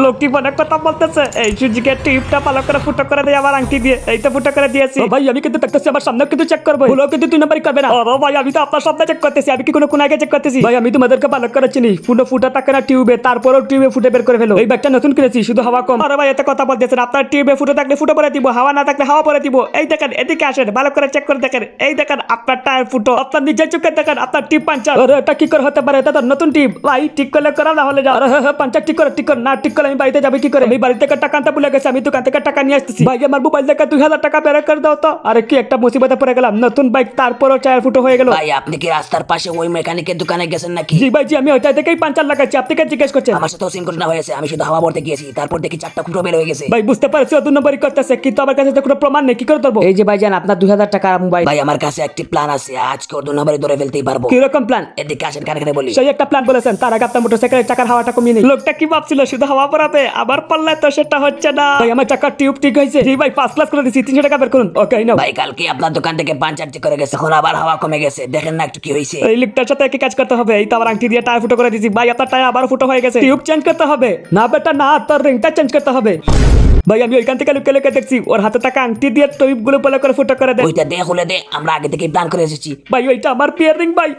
লোকটি অনেক কথা বলতেছে। এই সুজিকে টিপটা ভালো করে ফুটো করে দেয় আমার আংটি দিয়ে। এই তো ফুটো করে দিয়েছি। ভাই আমি কিন্তু দেখতেছি আমার সামনে কিন্তু চেক করবো, হলো কিন্তু 2 নম্বরই করবে না। ও ভাই আমি তো আপনার সামনে চেক করতেছি, আমি কি কোনো আগে চেক করতেছি? ভাই আমি তোমাদেরকে ভালো করে চিনি, পুরো ফুটা থাকে না টিউবে, তারপরেও টিউবে ফুটে বের করে ফেলো। এই ব্যাগটা নতুন কিনেছি, শুধু হাওয়া কম। আরে ভাই এত কথা বলতেছেন, আপনার টিউবে ফুটো থাকলে ফুটো করে দিব, হাওয়া না থাকলে হাওয়া পরে দিব। এই দেখেন এদিকে আসেন, ভালো করে চেক করে দেখেন। এই দেখেন আপনার টায়ার ফুটো, আপনার নিজের চোখে দেখেন আপনার টিপ পাঞ্চার। আরে এটা কি করে হতে পারে? এটা তো নতুন টিপ। ভাই ঠিক করলে করা, না হলে যাও। আরে হ্যাঁ পাঞ্চার ঠিক করে, ঠিক করে না ঠিক করে আমি বাড়িতে যাবো কি করে? আমি বাড়ি থেকে টাকা আনতে ভুলে গেছি, আমি দোকান থেকে টাকা নিয়ে আসতেছি। ভাই আমার মোবাইল থেকে 2000 টাকা বের করে দাও তো। আরে কি একটা মুসিবতে পড়ে গেলাম, নতুন বাইক তারপরও টায়ার ফুটো হয়ে গেল। ভাই আপনি কি রাস্তার পাশে ওই মেকানিকের দোকানে গেছেন নাকি? জি ভাই জি, আমি ওইটা থেকেই পাঞ্চার লাগাচ্ছি, আপনি কে জিজ্ঞেস করছেন? আমার সাথেও সেম ঘটনা হয়েছে, আমি শুধু হাওয়া ভরতে গিয়েছি, তারপর দেখি 4টা ফুটো বের হয়ে গেছে। ভাই বুঝতে পারছি ও 2 নম্বরই করতেছে, কিন্তু আমার কাছে তো কোনো প্রমাণ নেই, কি করে ধরবো? এই যে ভাইজান আপনার 2000 টাকা মোবাইল। ভাই আমার কাছে একটি প্ল্যান আছে, আজকে ওর 2 নম্বরে ধরে ফেলতেই পারবো। কি রকম প্ল্যান? এদিকে আসেন, কানে বলি। সেই একটা প্ল্যান বলেছেন, তার আগে আপনার মোটরসাইকেলের চাকার হাওয়াটা কমিয়ে নিন। লোকটা কি ভাবছিল শুধু হাওয়া পরাবে, আবার পারলে তো সেটা হচ্ছে না। ভাই আমার চাকার টিউব ঠিক হয়েছে। জি ভাই ফার্স্ট ক্লাস করে দিছি, 300 টাকা বের করুন। ওকে নাও। ভাই কালকে আপনার দোকান থেকে পাঞ্চার ঠিক করে গেছে, এখন আবার হাওয়া কমে গেছে, দেখেন না একটু কি হয়েছে। এই লোকটার সাথে কি কাজ করতে হবে? এই তো আমার আংটি দিয়ে টায়ার ফুটো করে দিছি। ভাই আপনার টায়ার আবার ফুটো হয়ে গেছে, টিউব চেঞ্জ করতে হবে। না বেটা না, তোর রিংটা চেঞ্জ করতে হবে। ভাই আমি ওইখান থেকে লুকে লুকে দেখছি, ওর হাতে থাকা আংটি দিয়ে টিউব গুলো বলে করে ফুটো করে দেয়। ওইটা দে, খুলে দে, আমরা আগে থেকে প্ল্যান করে এসেছি। ভাই ওইটা আমার বিয়ের রিং ভাই।